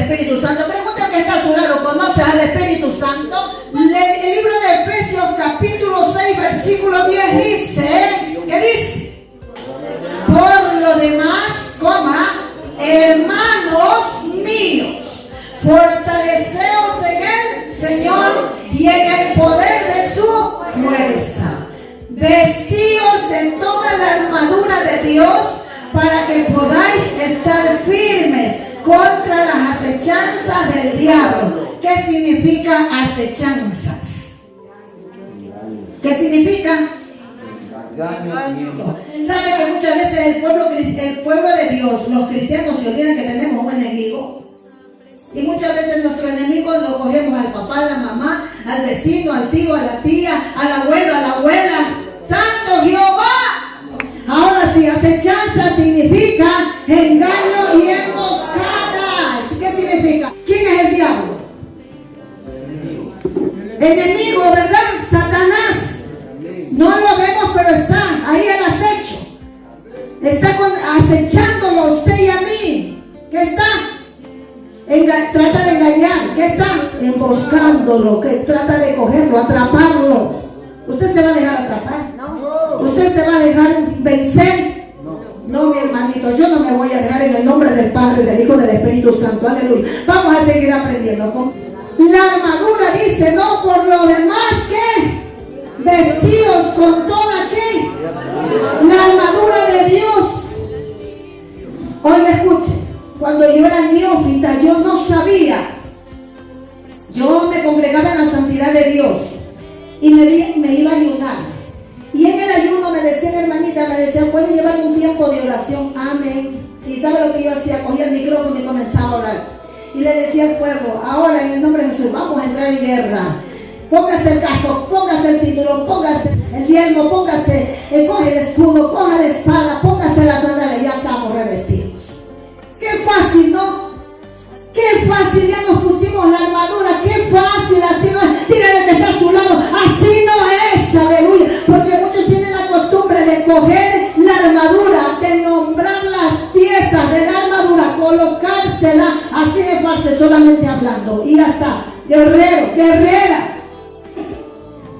Espíritu Santo. Pregunta al que está a su lado, ¿conoces al Espíritu Santo? El libro de Efesios capítulo 6 versículo 10 dice, ¿qué dice? Por lo demás, hermanos míos, fortaleceos en el Señor y en el poder de su fuerza. Vestíos de toda la armadura de Dios para que podáis estar firmes contra las acechanzas del diablo. ¿Qué significa acechanzas? ¿Qué significa? ¿Sabe que muchas veces el pueblo de Dios, los cristianos, se olvidan que tenemos un enemigo? Y muchas veces nuestro enemigo lo cogemos al papá, a la mamá, al vecino, al tío, a la tía, al abuelo, a la abuela. ¡Santo Jehová! Ahora sí, acechanza significa engaño y emboscadas. ¿Qué significa? ¿Quién es el diablo? Enemigo, ¿verdad? Satanás. No lo vemos, pero está ahí el acecho. Está acechándolo a usted y a mí. ¿Qué está? Trata de engañar. ¿Qué está? Emboscándolo. Que trata de cogerlo, atraparlo. ¿Usted se va a dejar atrapar? No. ¿Usted se va a dejar vencer? No, mi hermanito, yo no me voy a dejar en el nombre del Padre, del Hijo, del Espíritu Santo. Aleluya. Vamos a seguir aprendiendo. La armadura dice, no, por lo demás, ¿qué? Vestidos con toda, ¿qué? La armadura de Dios. Oiga, escuche. Cuando yo era neófita, yo no sabía. Yo me congregaba en la santidad de Dios y me iba a ayunar. Y en el ayuno me decía la hermanita, me decía, puede llevar un tiempo de oración. Amén. Y ¿sabe lo que yo hacía? Cogía el micrófono y comenzaba a orar. Y le decía al pueblo, ahora en el nombre de Jesús, vamos a entrar en guerra. Póngase el casco, póngase el cinturón, póngase el yelmo, póngase, coge el escudo, coge la espada, póngase la sandalia, ya estamos revestidos. Qué fácil, ¿no? Qué fácil, ya nos pusimos la armadura, qué fácil, así no es. Dígale que está a su lado, así no es, aleluya. Porque muchos tienen la costumbre de coger la armadura, de nombrar las piezas de la armadura, colocársela así de fácil, solamente hablando. Y ya está, guerrero, guerrera.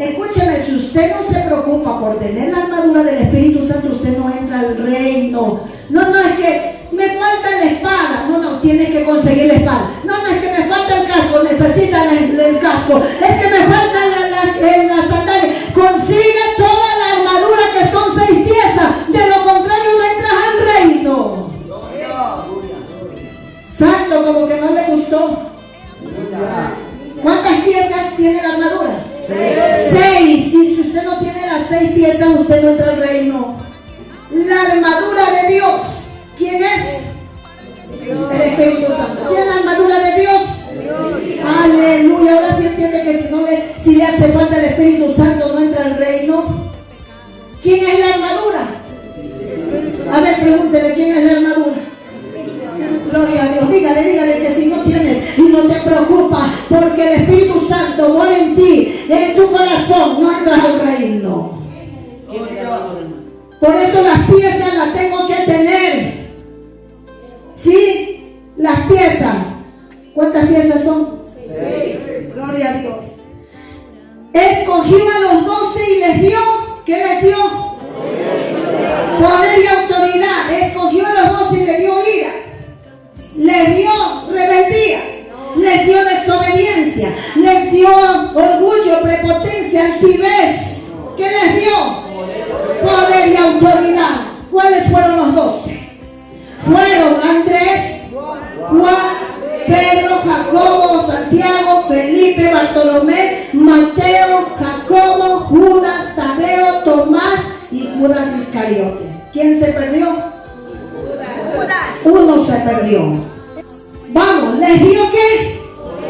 Escúcheme, si usted no se preocupa por tener la armadura del Espíritu Santo, usted no entra al reino. No, es que me falta la espada. No, tienes que conseguir la espada. No, es que me falta el casco, necesita el casco. Es que me falta la sandalia. Consigue toda la armadura, que son 6 piezas. De lo contrario no entras al reino. Santo, como que no le gustó. ¿Cuántas piezas tiene la armadura? 6. Y si usted no tiene las 6 piezas, usted no entra al reino. La armadura de Dios, ¿quién es? El Espíritu Santo. ¿Quién es la armadura de Dios? Aleluya. Ahora sí entiende que si le hace falta el Espíritu Santo, no entra al reino. ¿Quién es la armadura? A ver, pregúntele, ¿quién es la armadura? Gloria a Dios. Dígale que si no tienes y no te preocupas, porque el Espíritu Santo mora en ti, en tu corazón, no entras al reino. Por eso las piezas las tengo que tener. ¿Sí? Las piezas. ¿Cuántas piezas son? 6. Gloria a Dios. Escogió a los 12 y les dio, ¿qué les dio? Poder y autoridad. Escogió a los 12 y les dio ira. Les dio rebeldía, les dio desobediencia, les dio orgullo, prepotencia, altivez. ¿Qué les dio? Poder y autoridad. ¿Cuáles fueron los 12? Fueron Andrés, Juan, Pedro, Jacobo, Santiago, Felipe, Bartolomé, Mateo, Jacobo, Judas, Tadeo, Tomás y Judas Iscariote. ¿Quién se perdió? Uno se perdió. Vamos, ¿les dio qué?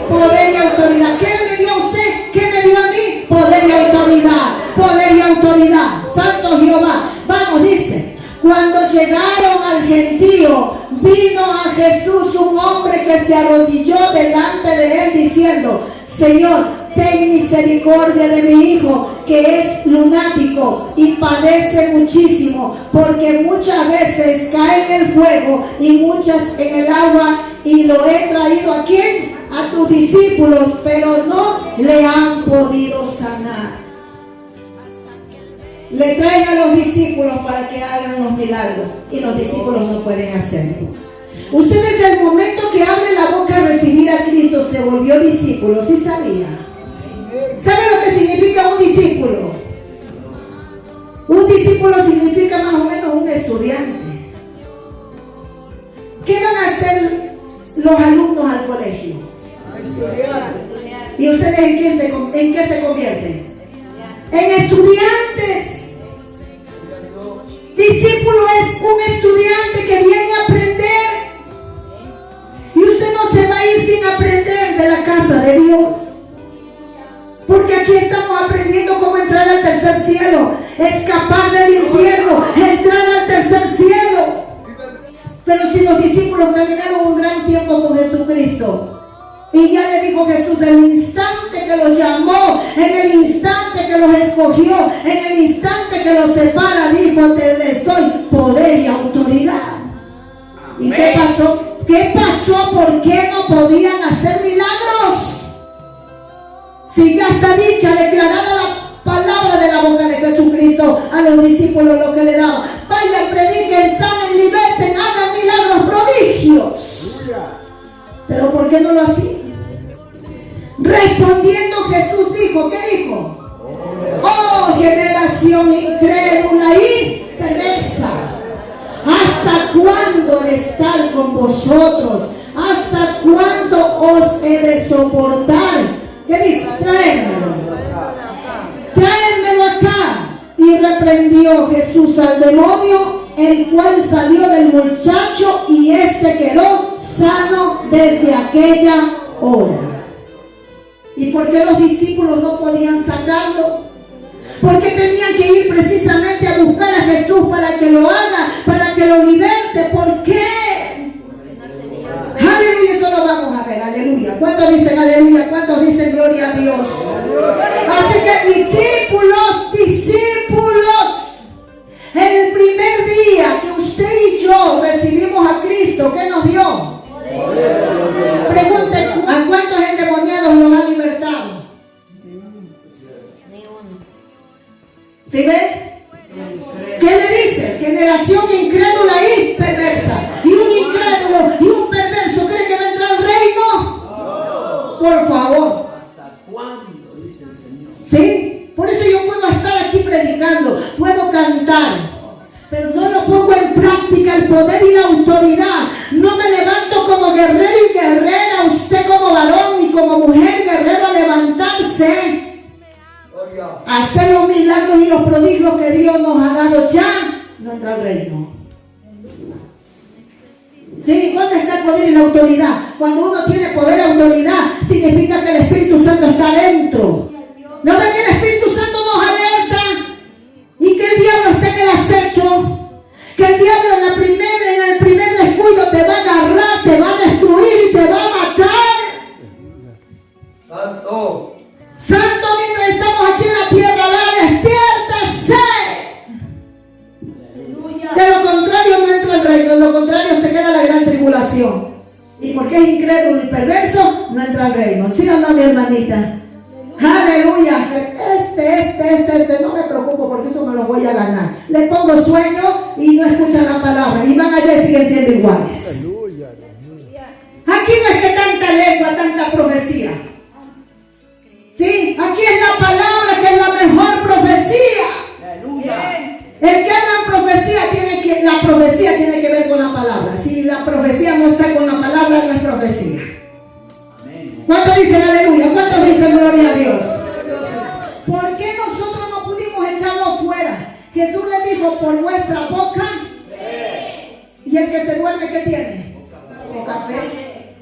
Poder y autoridad. ¿Qué le dio a usted? ¿Qué me dio a mí? Poder y autoridad. Poder y autoridad. Santo Jehová. Vamos, dice. Cuando llegaron al gentío, vino a Jesús un hombre que se arrodilló delante de él diciendo: Señor, ten misericordia de mi hijo, que es lunático y padece muchísimo, porque muchas veces cae en el fuego y muchas en el agua, y lo he traído ¿a quién? A tus discípulos, pero no le han podido sanar. Le traen a los discípulos para que hagan los milagros, y los discípulos no pueden hacerlo. Usted desde el momento que abre la boca a recibir a Cristo se volvió discípulo, ¿sí sabía? ¿Sabe lo que significa un discípulo? Un discípulo significa más o menos un estudiante. ¿Qué van a hacer los alumnos al colegio? ¿Y ustedes en qué se convierten? En estudiantes. Discípulo es un estudiante que viene a aprender. Y usted no se va a ir sin aprender de la casa de Dios. Porque aquí estamos aprendiendo cómo entrar al tercer cielo, escapar del infierno, entrar al tercer cielo. Pero si los discípulos caminaron un gran tiempo con Jesucristo, y ya le dijo Jesús, del instante que los llamó, en el instante que los escogió, en el instante que los separa, dijo, te les doy poder y autoridad. ¿Y qué pasó? ¿Qué pasó? ¿Por qué no podían hacer milagros? Si ya está dicha, declarada la palabra de la boca de Jesucristo a los discípulos, lo que le daba: vayan, prediquen, sanen, liberten, hagan milagros, prodigios. Pero ¿por qué no lo hacían? Respondiendo Jesús dijo, ¿qué dijo? Oh, generación incrédula y perversa, ¿hasta cuándo de estar con vosotros? ¿Hasta cuándo os he de soportar? ¿Qué dice? Tráemelo acá. Y reprendió Jesús al demonio, el cual salió del muchacho, y éste quedó sano desde aquella hora. ¿Y por qué los discípulos no podían sacarlo? Porque tenían que ir precisamente a buscar a Jesús para que lo haga, para que lo liberte. ¿Por qué? Aleluya, eso lo vamos a ver, aleluya. ¿Cuántos dicen aleluya? ¿Cuántos dicen gloria a Dios? Así que discípulos, el primer día que usted y yo recibimos a Cristo, ¿qué nos dio? Pregunten, ¿a cuántos endemoniados los ha libertado? ¿Sí ven? ¿Qué le dice? Generación incrédula y perversa. Y un incrédulo y un perverso cree que va a entrar al reino. Por favor. ¿Hasta cuándo? Dice el Señor. ¿Sí? Por eso yo puedo estar aquí predicando, puedo cantar, pero yo no pongo en práctica el poder y la autoridad. No me levanto como guerrero y guerrera, usted como varón y como mujer guerrero, a levantarse, a hacer los milagros y los prodigios que Dios nos ha dado ya, no entra al reino. ¿Sí? ¿Dónde está el poder y la autoridad? Cuando uno tiene poder y autoridad, significa que el Espíritu Santo está dentro. ¿No ven que el Espíritu Santo nos alerta? Y que el diablo está en el acecho. Que el diablo en el primer descuido te va a agarrar, te va a destruir y te va a matar. Santo. Santo, mientras estamos aquí en la tierra, despiértese. De lo contrario no entra el reino, de lo contrario se queda la gran tribulación. Y porque es incrédulo y perverso, no entra al reino. ¿Sí o no, mi hermanita? Aleluya. No me preocupo porque eso me lo voy a ganar. Le pongo sueño y no escuchan la palabra. Y van allá y siguen siendo iguales. Aquí no es que tanta lengua, tanta profecía. Sí, aquí es la palabra que es la mejor profecía. Aleluya. El que habla en profecía la profecía tiene que ver con la palabra. Si la profecía no está con la palabra, no es profecía. Amén. ¿Cuántos dicen aleluya? ¿Cuántos dicen gloria a Dios? ¿Por qué nosotros no pudimos echarlo fuera? Jesús le dijo, por vuestra boca. ¿Y el que se duerme qué tiene? Poca fe.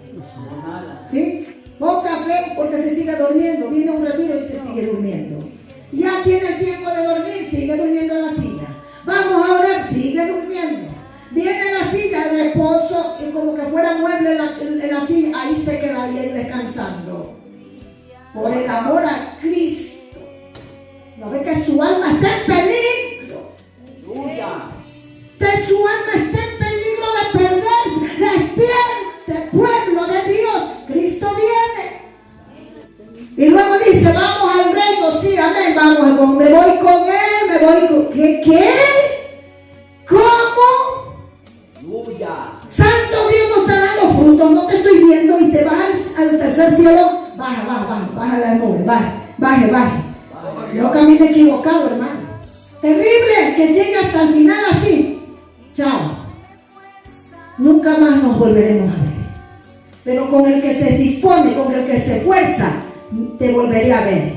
¿Sí? Poca fe, porque se sigue durmiendo. Viene un retiro y se sigue durmiendo. Ya tiene el tiempo de dormir, sigue durmiendo en la silla. Vamos a orar, sigue durmiendo. Viene la silla de reposo y como que fuera mueble en la silla, ahí se queda ahí descansando. Por el amor a está en peligro. Aleluya. Su alma está en peligro de perderse. Despierte, pueblo de Dios. Cristo viene. Y luego dice, vamos al reino. Sí, amén, vamos. Me voy con él, me voy con... ¿Qué? ¿Cómo? Aleluya. Santo Dios no está dando frutos. No te estoy viendo y te vas al tercer cielo. Baja la nube, baje. No camine equivocado, hermano. Terrible que llegue hasta el final así. Chao. Nunca más nos volveremos a ver. Pero con el que se dispone, con el que se esfuerza, te volveré a ver.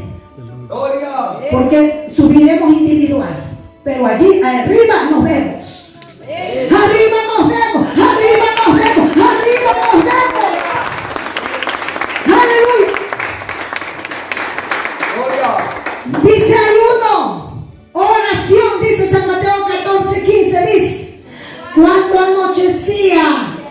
Porque subiremos individual. Pero allí arriba nos vemos. Arriba nos vemos. Aleluya. Dice ayuno, oración, dice San Mateo 14:15, dice, cuando anochecía,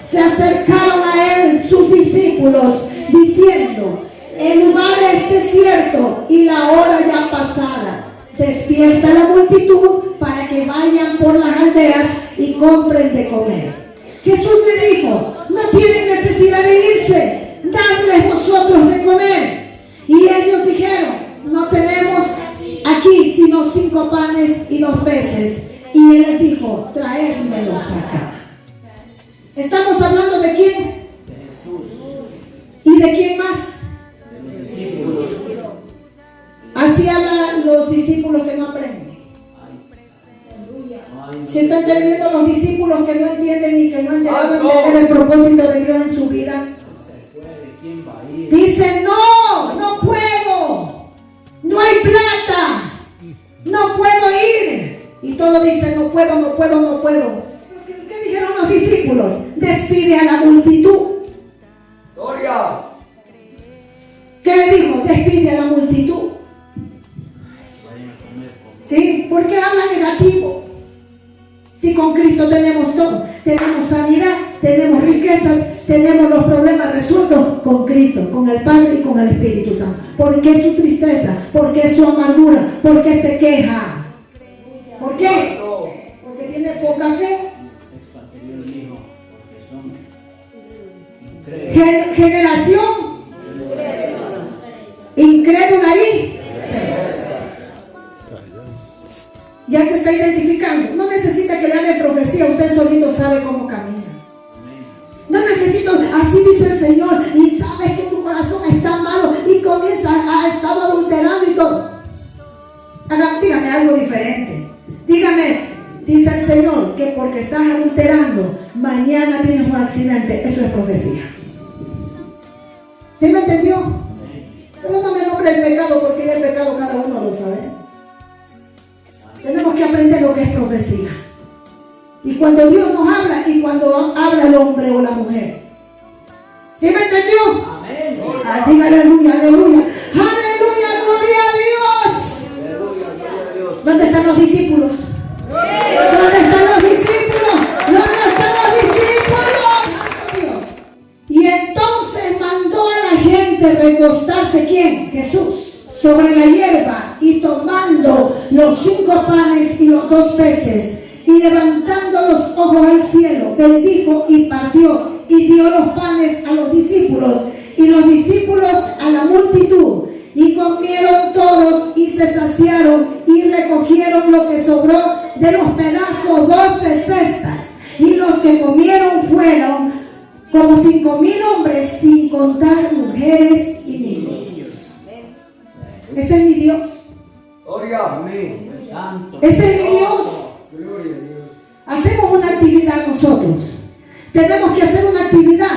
se acercaron a él sus discípulos, diciendo, el lugar es desierto y la hora ya pasada. Despierta la multitud para que vayan por las aldeas y compren de comer. Jesús le dijo, no tienen necesidad de irse, dadles vosotros de comer. Y ellos dijeron, no tenemos aquí sino 5 panes y 2 peces. Y él les dijo, traédmelos acá. ¿Estamos hablando de quién? De Jesús. ¿Y de quién más? De los discípulos. Así hablan los discípulos que no aprenden. ¿Se están entendiendo los discípulos que no entienden y que no han llegado a entender el propósito de Dios en su vida? ¿Quién va a ir? Dicen, no puedo, no hay plata, no puedo ir. Y todos dicen, no puedo. ¿Qué dijeron los discípulos? Despide a la multitud. Gloria. ¿Qué le dijo? Despide a la multitud. ¿Sí? ¿Por qué habla negativo? Si con Cristo tenemos todo, tenemos sanidad, tenemos riquezas, tenemos los problemas resueltos con Cristo, con el Padre y con el Espíritu Santo. ¿Por qué su tristeza? ¿Por qué su amargura? ¿Por qué se queja? ¿Por qué? Porque tiene poca fe. Generación incrédula ahí. Ya se está identificando. No necesita que le haga profecía, usted solito sabe cómo camina. No necesito, así dice el Señor, y sabes que tu corazón está malo y comienza a estar adulterando y todo. Dígame algo diferente. Dígame, dice el Señor, que porque estás adulterando, mañana tienes un accidente. Eso es profecía. ¿Sí me entendió? Pero no me nombre el pecado, porque el pecado cada uno lo sabe. Tenemos que aprender lo que es profecía. Y cuando Dios nos habla y cuando habla el hombre o la mujer. ¿Sí me entendió? Amén. Diga aleluya, aleluya. Aleluya, gloria a Dios. Aleluya, gloria a Dios. ¿Dónde están los discípulos? ¿Dónde están los discípulos? ¿Dónde están los discípulos? Dios. Y entonces mandó a la gente recostarse. ¿Quién? Jesús. Sobre la hierba, y tomando los 5 panes y los 2 peces, y levantando los ojos al cielo, bendijo y partió, y dio los panes a los discípulos, y los discípulos a la multitud, y comieron todos, y se saciaron, y recogieron lo que sobró de los pedazos, 12 cestas, y los que comieron fueron como 5,000 hombres, sin contar mujeres y niños. Ese es mi Dios. Gloria. Amén. Santo. Ese es mi Dios. Hacemos una actividad nosotros. Tenemos que hacer una actividad.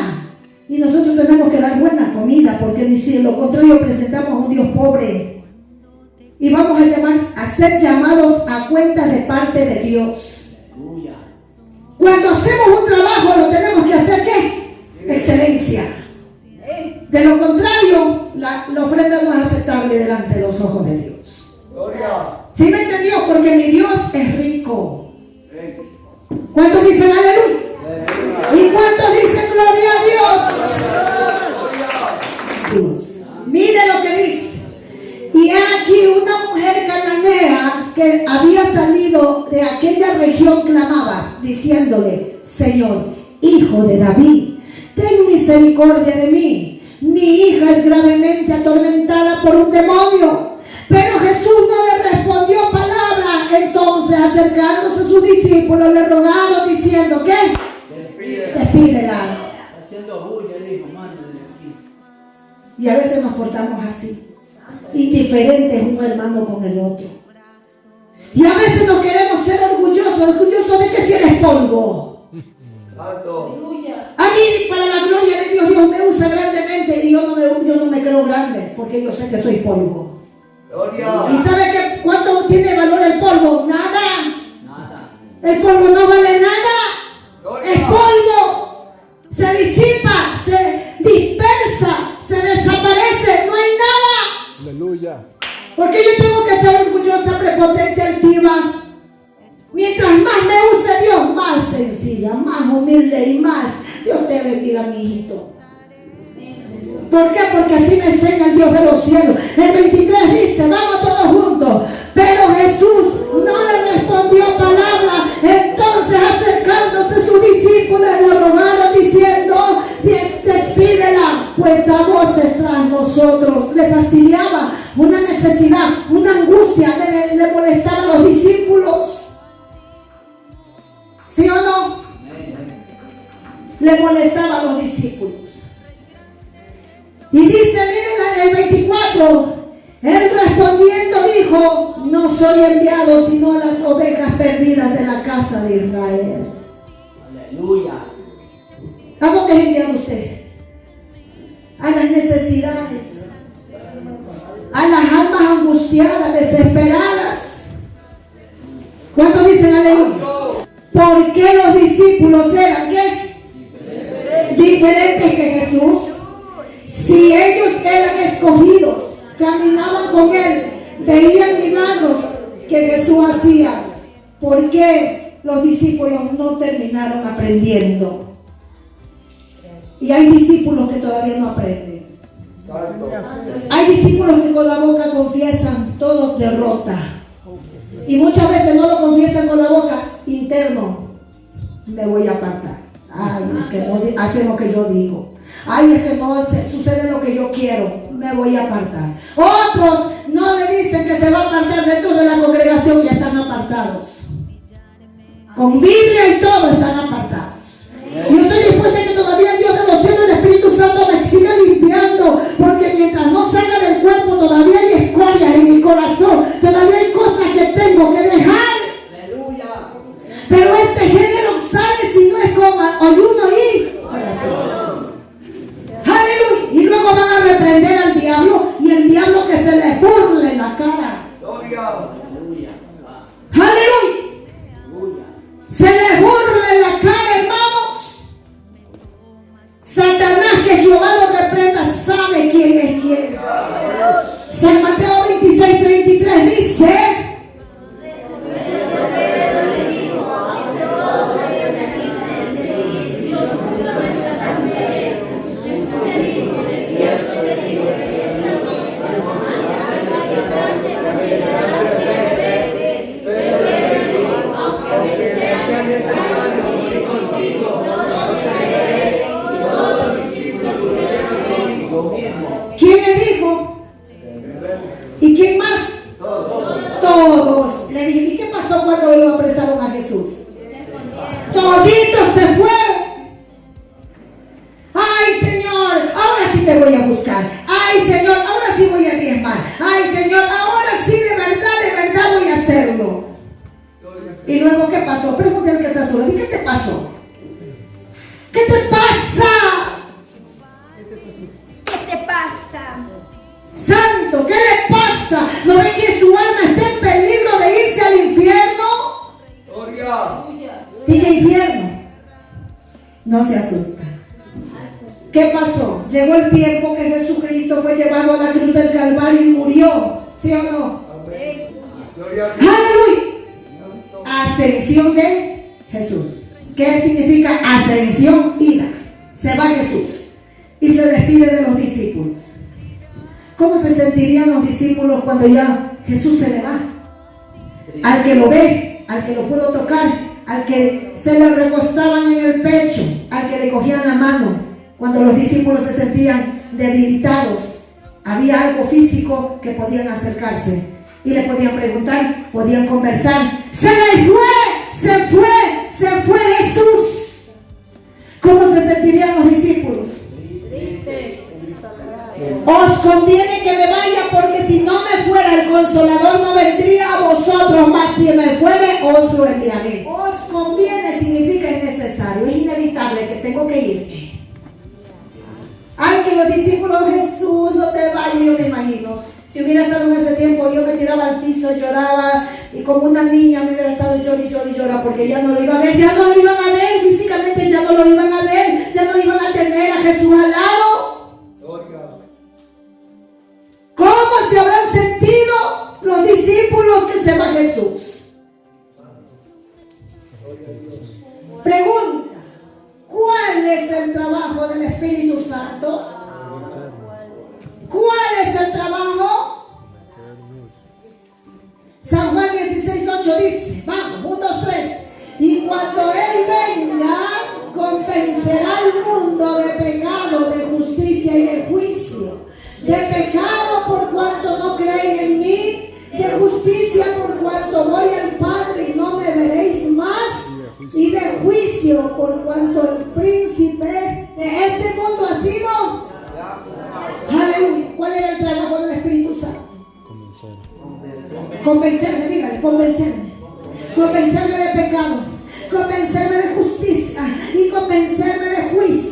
Y nosotros tenemos que dar buena comida. Porque si lo contrario presentamos a un Dios pobre. Y vamos a ser llamados a cuenta de parte de Dios. Cuando hacemos un trabajo lo tenemos que hacer ¿qué? Excelencia. De lo contrario, la ofrenda no es aceptable delante de los ojos de Dios. ¿Sí me entendió? Porque mi Dios es rico. ¿Cuántos dicen aleluya? ¿Y cuántos dicen gloria a Dios? Mire lo que dice. Y aquí una mujer cananea que había salido de aquella región clamaba, diciéndole: Señor, Hijo de David, ten misericordia de mí. Mi hija es gravemente atormentada por un demonio. Pero Jesús no le respondió palabra. Entonces, acercándose a sus discípulos, le rogaron diciendo: ¿qué? Despídela. Haciendo bulla, dijo, mándale aquí. Y a veces nos portamos así, indiferentes un hermano con el otro. Y a veces no queremos ser orgullosos de que si eres polvo. Santo. A mí, para la gloria de Dios, Dios me usa grandemente y yo no me creo grande, porque yo sé que soy polvo. Gloria. ¿Y sabe cuánto tiene valor el polvo? Nada. Nada. El polvo no vale nada. Gloria. Es polvo. Se disipa, se dispersa, se desaparece, no hay nada. Aleluya. Porque yo tengo que ser orgullosa, prepotente, altiva. Mientras más me use Dios, más sencilla, más humilde y más. Dios te bendiga, mi hijito. ¿Por qué? Porque así me enseña el Dios de los cielos. El 23 dice, vamos todos juntos. Pero Jesús no le respondió palabra. Entonces, acercándose a sus discípulos, le rogaron diciendo: despídela, pues da voces tras nosotros. Le fastidiaba una necesidad, una angustia, le molestaba a los discípulos. ¿Sí o no? Le molestaba a los discípulos. Y dice, miren el 24, él respondiendo dijo: no soy enviado sino a las ovejas perdidas de la casa de Israel. Aleluya. ¿A dónde es enviado usted? A las necesidades, a las almas angustiadas, desesperadas. ¿Cuántos dicen aleluya? ¿Por qué los discípulos eran qué? Diferentes que Jesús. Si ellos eran escogidos, caminaban con Él, veían milagros que Jesús hacía, ¿por qué los discípulos no terminaron aprendiendo? Y hay discípulos que todavía no aprenden. Santo. Hay discípulos que con la boca confiesan todo derrota. Y muchas veces no lo confiesan con la boca, interno: me voy a apartar. Ay, es que no hacen lo que yo digo. Ay, es que no sucede lo que yo quiero. Me voy a apartar. Otros no le dicen que se va a apartar dentro de la congregación y están apartados. Con Biblia y todo están apartados. Yo estoy dispuesta a que todavía el Dios de los cielos, el Espíritu Santo, me siga limpiando, porque mientras no salga del cuerpo todavía hay escorias en mi corazón, todavía hay cosas que tengo que dejar. Aleluya. Pero este género sale si no es con ayuno y oración. Aleluya. Y luego van a reprender al diablo, y el diablo que se le burle en la cara. Gloria. Aleluya. Aleluya. Aleluya. Se le burle en la cara, hermanos. Satanás, que Jehová lo reprenda, sabe quién es quién. San Mateo 26:33 dice: ¿quién le dijo? ¿Y quién más? Todos. Le dije, ¿y qué pasó cuando lo apresaron a Jesús? Toditos se fueron. Ay, Señor, ahora sí te voy a buscar. Ay, Señor, ahora sí voy a diezmar. Ay, Señor, ahora sí de verdad voy a hacerlo. Y luego, ¿qué pasó? Pregúntale al que está solo. ¿Y qué te pasó? ¿Qué te pasa? ¿Qué te pasa? Santo, ¿qué le pasa? ¿No ve que su alma está en peligro de irse al infierno? Gloria. Diga infierno. No se asusta. ¿Qué pasó? Llegó el tiempo que Jesucristo fue llevado a la cruz del Calvario y murió. ¿Sí o no? Amén. Gloria. ¡Aleluya! Ascensión de Jesús. ¿Qué significa ascensión? Ida. Se va Jesús y se despide de los discípulos. ¿Cómo se sentirían los discípulos cuando ya Jesús se le va? al que lo ve, al que lo pudo tocar, al que se le recostaban en el pecho, al que le cogían la mano. Cuando los discípulos se sentían debilitados, había algo físico que podían acercarse y le podían preguntar, podían conversar. Se fue Jesús. ¿Cómo se sentirían los discípulos? Tristes. Os conviene que me vaya, porque si no me fuera el Consolador no vendría a vosotros, mas si me fuere os lo enviaré. Os conviene significa es necesario, es inevitable que tengo que ir. Ay, que los discípulos, Jesús, no te vayas. Yo me imagino, si hubiera estado en ese tiempo, yo me tiraba al piso, lloraba, y como una niña me hubiera estado llorando, porque ya no lo iba a ver, ya no lo iban a ver, físicamente ya no lo iban a ver, ya no iban a tener a Jesús al lado. ¿Cómo se habrán sentido los discípulos que se va Jesús? Pregunta, ¿cuál es el trabajo del Espíritu Santo? ¿Cuál es el trabajo? San Juan 16:8 dice, vamos, 1, 2, 3. Y cuando Él venga, convencerá al mundo de pecado, de justicia y de juicio. De pecado por cuanto no creen en mí, de justicia por cuanto voy al Padre y no me veréis más, y de juicio por cuanto el príncipe de este mundo ha sido. Aleluya. ¿Cuál era el trabajo del Espíritu Santo? Convencerme, dígale, convencerme. Convencerme de pecado, convencerme de justicia y convencerme de juicio.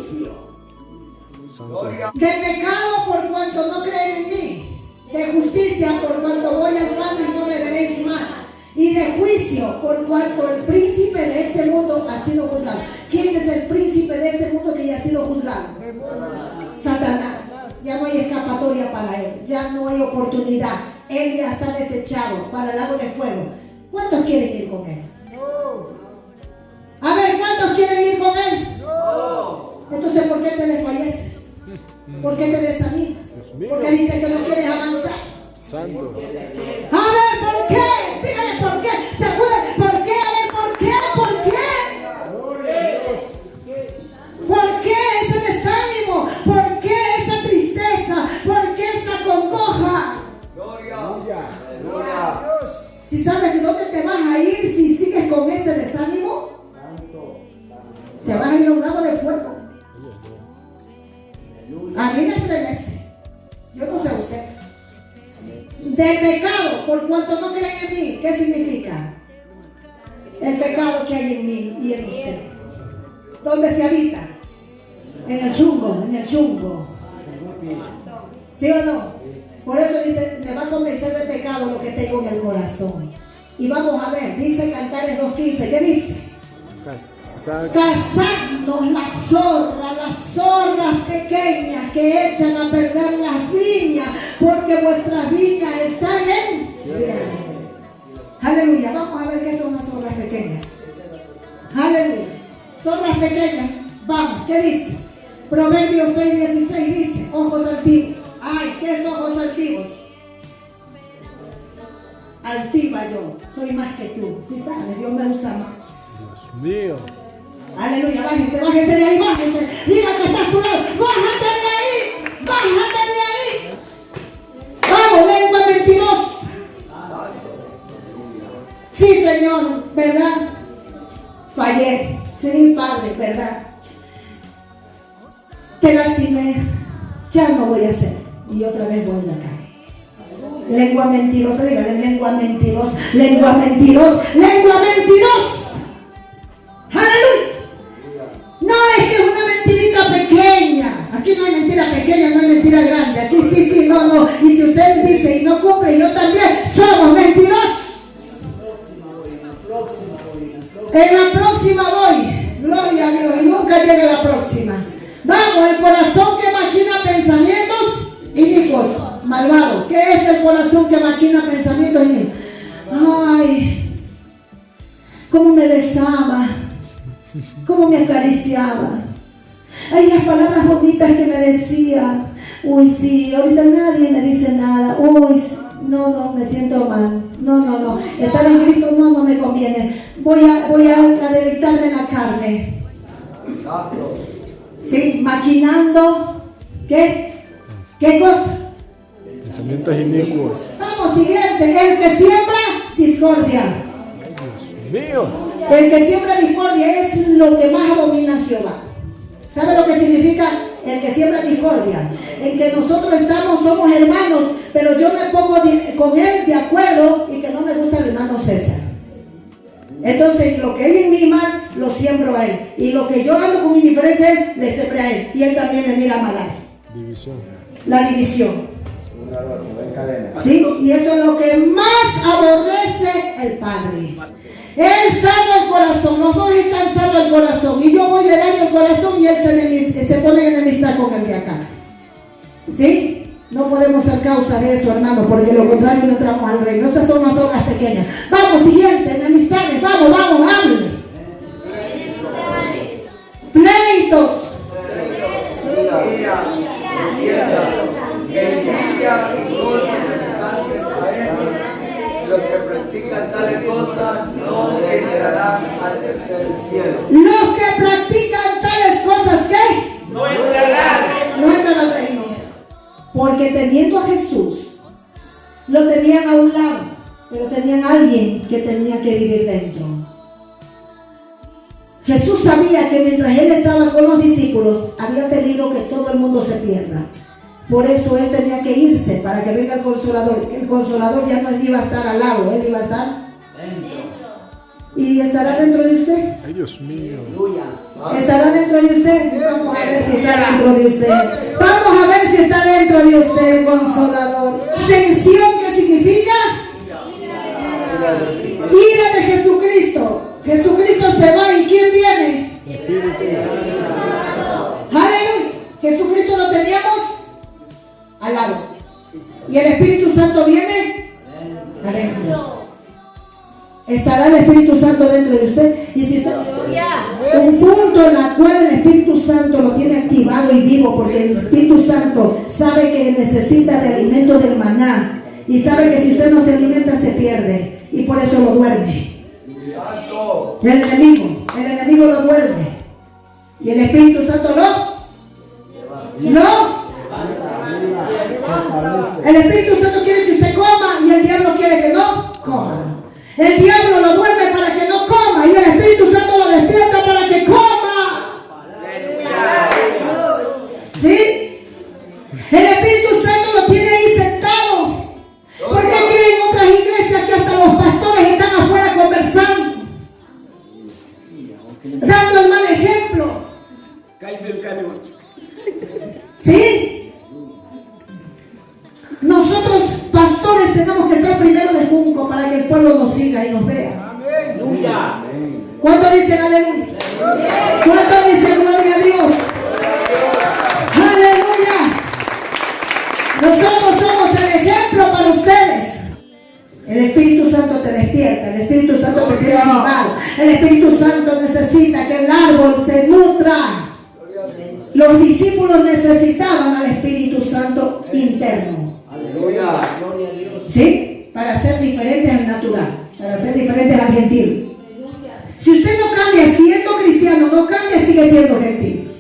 De pecado por cuanto no creen en mí, de justicia por cuanto voy al Padre y no me veréis más, y de juicio por cuanto el príncipe de este mundo ha sido juzgado. ¿Quién es el príncipe de este mundo que ya ha sido juzgado? Satanás. Ya no hay escapatoria para él, ya no hay oportunidad. Él ya está desechado para el lago de fuego. ¿Cuántos quieren ir con él? A ver, ¿cuántos quieren ir con él? Entonces, ¿por qué te desfalleces? ¿Por qué te desanimas? Porque dice que no quieres avanzar. Santo. A ver, ¿por qué? Dígame por qué. ¿Se puede? ¿Por qué? A ver, ¿por qué? ¿Por qué? ¿Por qué ese desánimo? ¿Por qué esa tristeza? ¿Por qué esa congoja? Si sabes de dónde te vas a ir si sigues con ese desánimo, te vas a ir a un lago de fuego. A mí me estremece. Yo no sé usted. De pecado, por cuanto no creen en mí. ¿Qué significa? El pecado que hay en mí y en usted. ¿Dónde se habita? En el chungo, en el chungo. ¿Sí o no? Por eso dice, me va a convencer de pecado lo que tengo en el corazón. Y vamos a ver, dice Cantares 2:15, ¿qué dice? Cazadnos las zorras pequeñas que echan a perder las viñas, porque vuestras viñas están en cielo. Aleluya, vamos a ver qué son las zorras pequeñas. Aleluya, zorras pequeñas, vamos, ¿qué dice? Proverbios 6:16 dice, ojos altivos. Ay, ¿qué son ojos altivos? Altiva yo, soy más que tú. Si sabes, Dios me usa más. Dios mío. Aleluya, bájese de ahí, bájese. Diga que está a su lado, bájate de ahí, bájate de ahí. Vamos, lengua mentirosa. Sí, Señor, ¿verdad? Fallé. Sí, Padre, ¿verdad? Te lastimé. Ya no voy a hacer. Y otra vez voy a la calle. Lengua mentirosa, dígale, lengua mentirosa, lengua mentirosa, lengua mentirosa. Aleluya. No es que es una mentirita pequeña. Aquí no hay mentira pequeña, no hay mentira grande. Aquí sí, no. Y si usted dice y no cumple, yo también, somos mentirosos. En la próxima voy. Gloria a Dios. Y nunca llega la próxima. Vamos, el corazón que maquina pensamientos inicuos, malvado. ¿Qué es el corazón que maquina pensamientos inicuos? Ay, cómo me besaba, cómo me acariciaba. Ay, las palabras bonitas que me decía. Uy, sí, ahorita nadie me dice nada. Uy, sí. No, me siento mal. No. Estar en Cristo no me conviene. Voy a deleitarme en la carne. Exacto. ¿Sí? Maquinando. ¿Qué? ¿Qué cosa? Pensamientos inicuos. Vamos, siguiente. El que siembra discordia. Dios mío. El que siembra discordia es lo que más abomina a Jehová. ¿Sabe lo que significa el que siembra discordia? En que nosotros somos hermanos, pero yo me pongo con él de acuerdo y que no me gusta el hermano César. Entonces, lo que él en mi mal, lo siembro a él. Y lo que yo ando con indiferencia, él le sembré a él. Y él también me mira mal a él. División. La división. Una rosa, en cadena. ¿Sí? Y eso es lo que más aborrece el Padre. Él sana el corazón, los dos están sanos el corazón. Y yo voy le daño el corazón y él se pone en enemistad con el de acá. ¿Sí? No podemos ser causa de eso, hermano, porque lo contrario no entramos al reino. Estas son las obras pequeñas. Vamos, siguiente, enemistades. Vamos, hable. Pleitos. Envidia y cosas semejantes a esto. Los que practican tales cosas no entrarán al tercer cielo. Los que practican tales cosas, ¿qué? No entrarán. No entran al reino. Porque teniendo a Jesús, lo tenían a un lado, pero tenían a alguien que tenía que vivir dentro. Jesús sabía que mientras él estaba con los discípulos, había peligro que todo el mundo se pierda. Por eso él tenía que irse para que venga el Consolador. El Consolador ya no iba a estar al lado, él iba a estar dentro. ¿Y estará dentro de usted? Ay, Dios mío. ¿Estará dentro de usted? Vamos a ver si está dentro de usted. Vamos a ver si está dentro de usted el Consolador. ¿Sensión qué significa? Ira de Jesucristo. Jesucristo se va y ¿quién viene? Espíritu. Aleluya. Jesucristo lo teníamos al lado. Y el Espíritu Santo viene adentro. ¿Estará el Espíritu Santo dentro de usted? Y si está un punto en la cual el Espíritu Santo lo tiene activado y vivo, porque el Espíritu Santo sabe que necesita de alimento del maná y sabe que si usted no se alimenta se pierde y por eso lo duerme. El enemigo lo duerme y el Espíritu Santo no. El Espíritu Santo quiere que usted coma y el diablo quiere que no coma. El diablo lo duerme para que no coma y el Espíritu Santo lo despierta para que coma. ¿Sí? El Espíritu Santo lo tiene ahí sentado. ¿Por qué creen otras iglesias que hasta los pastores están afuera conversando? Dando el mal ejemplo. ¿Sí? Nosotros, pastores, tenemos que estar primero de junco para que el pueblo nos siga y nos vea. Aleluya. ¿Cuánto dicen aleluya? ¿Cuánto dicen gloria a Dios? Aleluya. Nosotros somos el ejemplo para ustedes. El Espíritu Santo te despierta, el Espíritu Santo te tiene animado, el Espíritu Santo necesita que el árbol se nutra. Los discípulos necesitaban al Espíritu Santo interno. Aleluya. ¿Sí? Para ser diferentes al natural, para ser diferentes al gentil. Si usted no cambia siendo cristiano, no cambia, sigue siendo gentil.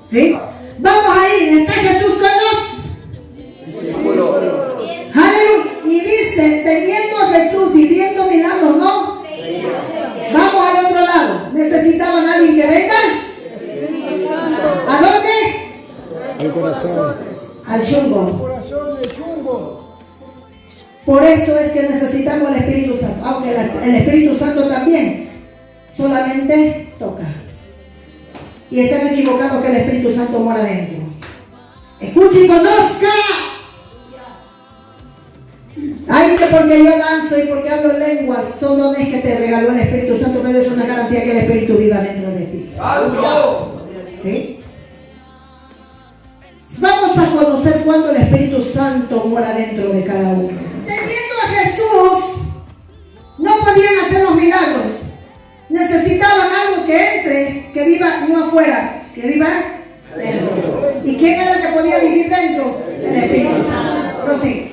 ¿Sí? Vamos ahí, ¿está Jesús con nosotros? Aleluya. Y dice, teniendo a Jesús y viendo milagros, ¿no? Vamos al otro lado. ¿Necesitaban a alguien que venga? ¿A dónde? Al corazón. Al chungo. Por eso es que necesitamos el Espíritu Santo. Aunque el Espíritu Santo también solamente toca. Y están equivocados que el Espíritu Santo mora dentro. Escuche y conozca. Ay, que porque yo danzo y porque hablo lenguas son dones que te regaló el Espíritu Santo, pero es una garantía que el Espíritu viva dentro de ti. ¿Sí? Vamos a conocer cuándo el Espíritu Santo mora dentro de cada uno. Teniendo a Jesús, no podían hacer los milagros. Necesitaban algo que entre, que viva no afuera, que viva dentro. ¿Y quién era el que podía vivir dentro? El Espíritu Santo. Pero sí.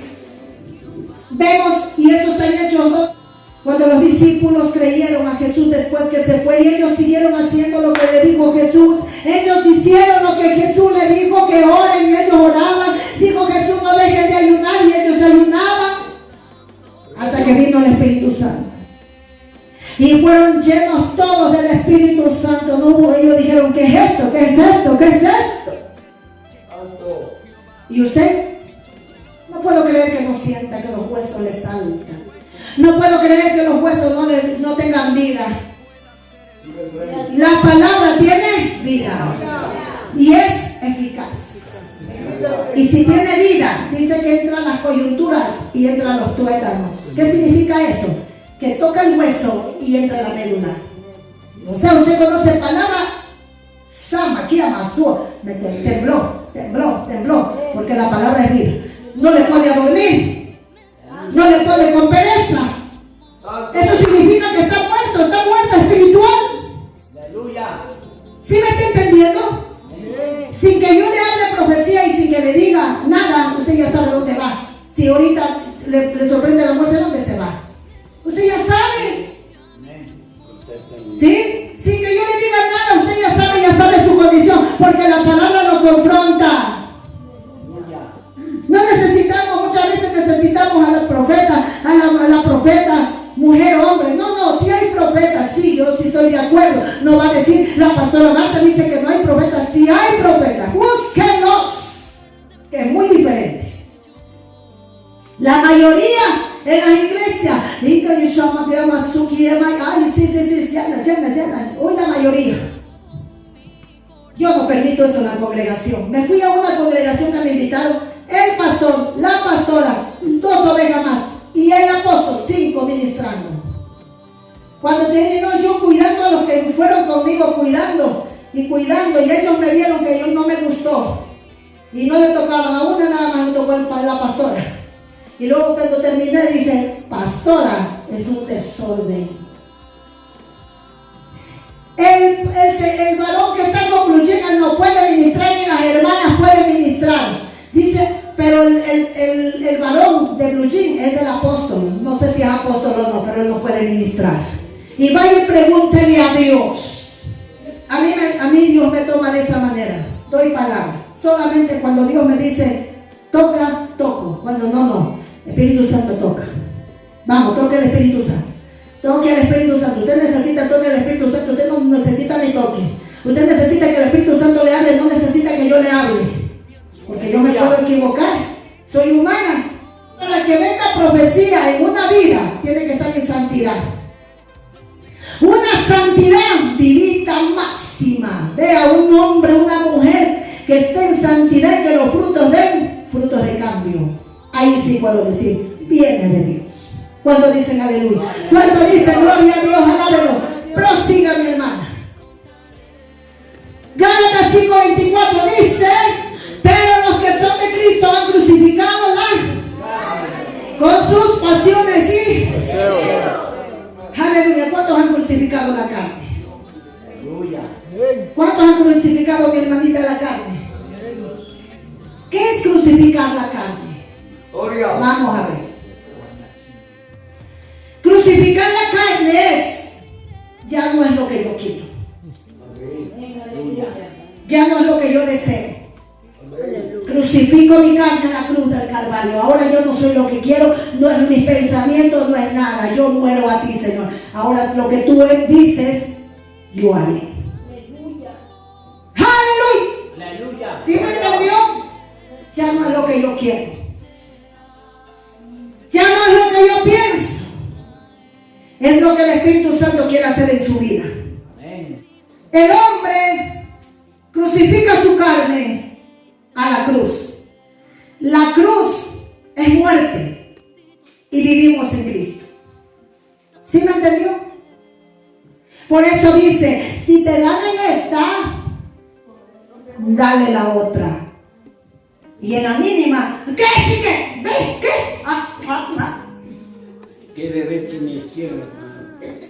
Cuando los discípulos creyeron a Jesús después que se fue, y ellos siguieron haciendo lo que le dijo Jesús. Ellos hicieron lo que Jesús le dijo, que oren, y ellos oraban. Dijo Jesús, no dejen de ayunar, y ellos ayunaban hasta que vino el Espíritu Santo. Y fueron llenos todos del Espíritu Santo. No hubo, ellos dijeron, ¿qué es esto? ¿Qué es esto? ¿Qué es esto? ¿Y usted? No puedo creer que no sienta, que los huesos le saltan. No puedo creer que los huesos no tengan vida. La palabra tiene vida y es eficaz. Y si tiene vida, dice que entran las coyunturas y entran los tuétanos. ¿Qué significa eso? Que toca el hueso y entra la médula. O sea, usted conoce palabra, Sama, Kiama, tembló, porque la palabra es vida. No le puede dormir, no le puede con pereza. Eso significa que está muerto espiritual. ¿Sí me está entendiendo? Sin que yo le hable profecía y sin que le diga nada, usted ya sabe dónde va. Si ahorita le sorprende la muerte, ¿dónde se va? Usted ya sabe. ¿Sí? Sin que yo le diga nada, usted ya sabe su condición, porque la palabra lo confronta. No necesitamos, muchas veces necesitamos a la profeta, a la profeta, mujer o hombre. No, si hay profetas, sí, yo sí estoy de acuerdo. No va a decir, la pastora Marta dice que no hay profetas. Sí hay profetas, búsquenlos, que es muy diferente. La mayoría en las iglesias, hoy la mayoría. Yo no permito eso en la congregación. Me fui a una congregación que me invitaron, el pastor, la pastora, 2 ovejas más, y el apóstol, 5 ministrando. Cuando terminó yo cuidando a los que fueron conmigo, cuidando, y ellos me vieron que yo no me gustó, y no le tocaban a una, nada más me tocó la pastora. Y luego cuando terminé dije, pastora, es un desorden. El varón que está con Blue Jean no puede ministrar, ni las hermanas pueden ministrar. Dice, pero el varón de Blue Jean es el apóstol. No sé si es apóstol o no, pero él no puede ministrar. Y vaya y pregúntele a Dios. A mí Dios me toma de esa manera. Doy palabra. Solamente cuando Dios me dice, toca, toco. Cuando no. Espíritu Santo toca. Vamos, toque el Espíritu Santo. Toque al Espíritu Santo. Usted necesita toque al Espíritu Santo. Usted no necesita mi toque. Usted necesita que el Espíritu Santo le hable. No necesita que yo le hable. Porque yo me puedo equivocar. Soy humana. Para que venga profecía en una vida, tiene que estar en santidad. Una santidad vivita máxima. Vea un hombre, una mujer que esté en santidad y que los frutos den frutos de cambio. Ahí sí puedo decir, viene de Dios. ¿Cuánto dicen aleluya? ¿Cuánto dicen gloria a Dios? Alábelo. Prosiga, mi hermana. Gálatas 5:24 dice, pero los que son de Cristo han crucificado con sus pasiones y deseos. Aleluya. ¿Cuántos han crucificado la carne? ¿Cuántos han crucificado, mi hermanita, la carne? ¿Qué es crucificar la carne? Vamos a ver. Crucificar la carne es, ya no es lo que yo quiero, ya no es lo que yo deseo. Crucifico mi carne a la cruz del Calvario. Ahora yo no soy lo que quiero, no es mis pensamientos, no es nada. Yo muero a ti, Señor. Ahora lo que tú dices, yo haré. ¡Aleluya! ¿Sí me entendió? Ya no es lo que yo quiero, ya no es lo que yo pienso, es lo que el Espíritu Santo quiere hacer en su vida. El hombre crucifica su carne a la cruz. La cruz es muerte y vivimos en Cristo. ¿Sí me entendió? Por eso dice, si te dan en esta, dale la otra. Y en la mínima, ¿qué sigue? ¿Ve? ¿Qué? ¿Qué derecha ni izquierda?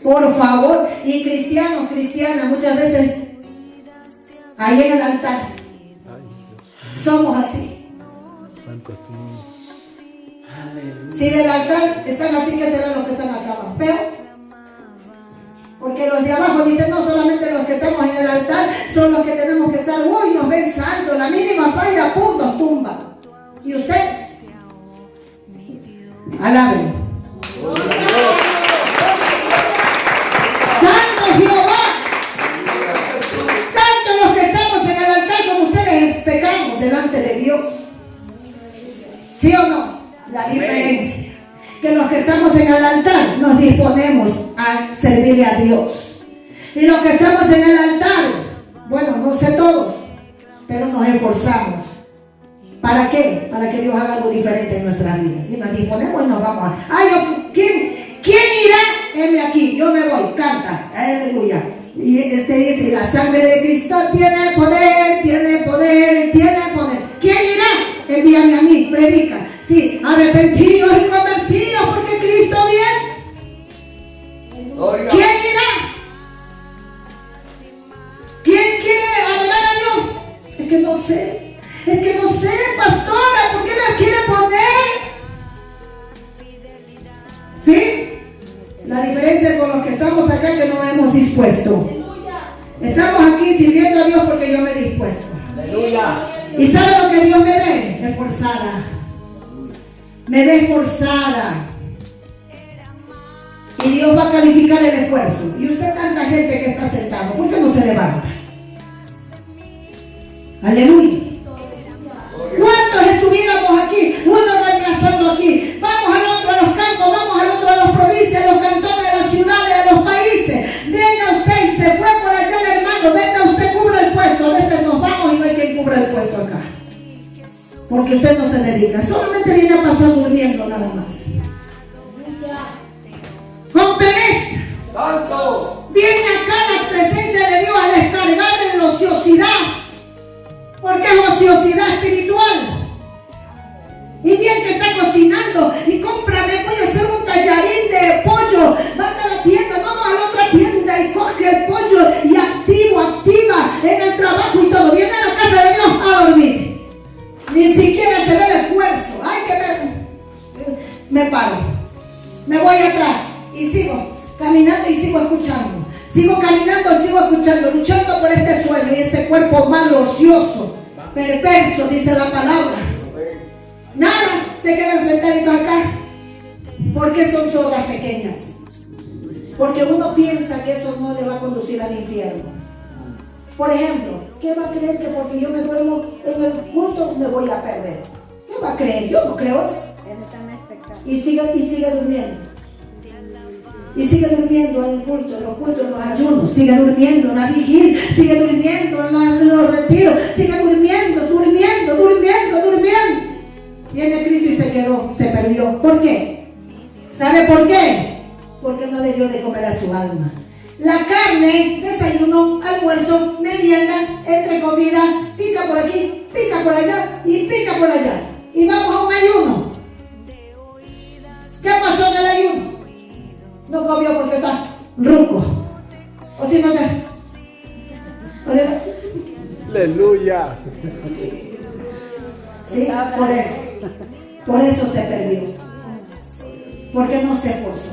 Por favor, y cristianos, cristianas, muchas veces ahí en el altar somos así. Santo es tu nombre. Si del altar están así, ¿qué serán los que están acá? Pero Porque los de abajo dicen, no solamente los que estamos en el altar son los que tenemos que estar, uy, nos ven santos, la mínima falla, pum, nos tumba. ¿Y ustedes? Alaben. Santo Jehová. Tanto los que estamos en el altar como ustedes pecamos delante de Dios. ¿Sí o no? La diferencia. Que los que estamos en el altar nos disponemos a servirle a Dios. Y los que estamos en el altar, bueno, no sé todos, pero nos esforzamos. ¿Para qué? Para que Dios haga algo diferente en nuestras vidas. Y nos disponemos y nos vamos a... ¿Quién irá? Heme aquí, yo me voy, canta, aleluya. Y dice, la sangre de Cristo tiene poder, tiene poder, tiene poder. ¿Quién irá? Envíame a mí, predica. Sí, arrepentidos y convertidos porque Cristo viene. ¿Quién irá? ¿Quién quiere adorar a Dios? Es que no sé, pastora, ¿por qué me quiere poner? ¿Sí? La diferencia con los que estamos acá es que nos hemos dispuesto. Estamos aquí sirviendo a Dios porque yo me he dispuesto. Aleluya. ¿Y sabe lo que Dios me ve? Esforzada. Me ve esforzada. Y Dios va a calificar el esfuerzo. Y usted, tanta gente que está sentado, ¿por qué no se levanta? Aleluya. ¿Cuántos estuviéramos aquí? Uno reemplazando aquí. Vamos al otro a los campos, vamos al otro a las provincias, a los cantones, a las ciudades, a los países. Venga usted, se fue por allá el hermano, venga usted, cubra el puesto. A veces nos vamos y no hay quien cubra el puesto acá. Porque usted no se dedica, solamente viene a pasar durmiendo nada más. Con pereza. Santo. Viene acá la presencia de Dios a descargar en la ociosidad. Porque es ociosidad espiritual. Y bien que está cocinando y cómprame, voy a hacer un tallarín de pollo. Vaya a la tienda, vamos a la otra tienda y coge el pollo y activa en el trabajo y todo. Viene a la casa de Dios a dormir. Ni siquiera se ve el esfuerzo. Ay, que me paro. Me voy atrás y sigo caminando y sigo escuchando. Sigo caminando y sigo escuchando, luchando por este sueño y este cuerpo malo, ocioso, perverso, dice la palabra. Nada, se quedan sentaditos acá. Porque son sobras pequeñas. Porque uno piensa que eso no le va a conducir al infierno. Por ejemplo, ¿qué va a creer que porque yo me duermo en el culto me voy a perder? ¿Qué va a creer? Yo no creo eso. Y sigue durmiendo. Y sigue durmiendo en el culto, en los cultos, en los ayunos, sigue durmiendo en la vigilia, sigue durmiendo en los retiros, sigue durmiendo. Viene Cristo y se quedó, se perdió. ¿Por qué? ¿Sabe por qué? Porque no le dio de comer a su alma. La carne, desayuno, almuerzo, merienda, entre comida, pica por aquí, pica por allá y pica por allá. Y vamos a un ayuno. ¿Qué pasó en el ayuno? No comió porque está ruco. O si no te... Aleluya. Sí, por eso se perdió. Porque no se esforzó.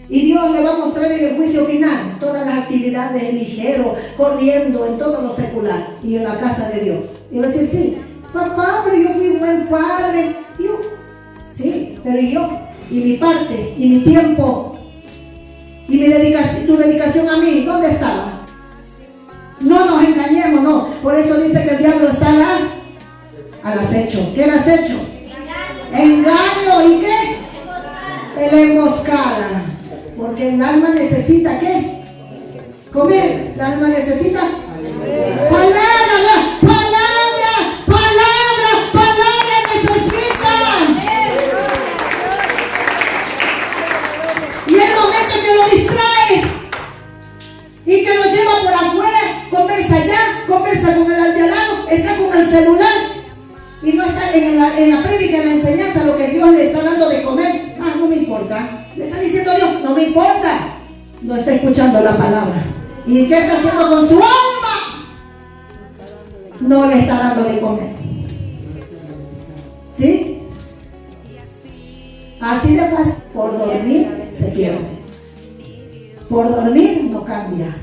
Y Dios le va a mostrar en el juicio final todas las actividades ligero, corriendo en todo lo secular y en la casa de Dios. Y va a decir, sí, papá, pero yo fui un buen padre. Yo, sí, pero yo, y mi parte, y mi tiempo, y mi dedicación, tu dedicación a mí, ¿dónde estaba? No nos engañemos, no. Por eso dice que el diablo está al acecho. ¿Qué era acecho? Engaño. ¿Y qué? El emboscada. Porque el alma necesita ¿qué? Comer. El alma necesita palabra, necesitan. Y el momento que lo distrae y que lo lleva por afuera, conversa allá, conversa con el de al lado, está con el celular y no está en la prédica, en la enseñanza, lo que Dios le está dando de comer. Ah, no me importa. Le está diciendo a Dios, no me importa. No está escuchando la palabra. ¿Y qué está haciendo con su alma? No le está dando de comer. ¿Sí? Así de fácil. Por dormir se pierde. por dormir no cambia.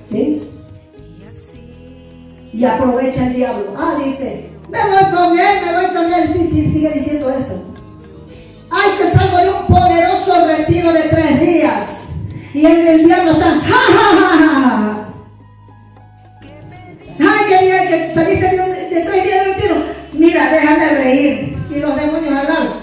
¿Sí? Y aprovecha el diablo. Dice, me voy con él. Sí, sigue diciendo eso. Ay, que salgo de un poderoso retiro de 3 días. Y el diablo está, ja. Ay, que saliste de 3 días de retiro. Mira, déjame reír. Y los demonios al lado.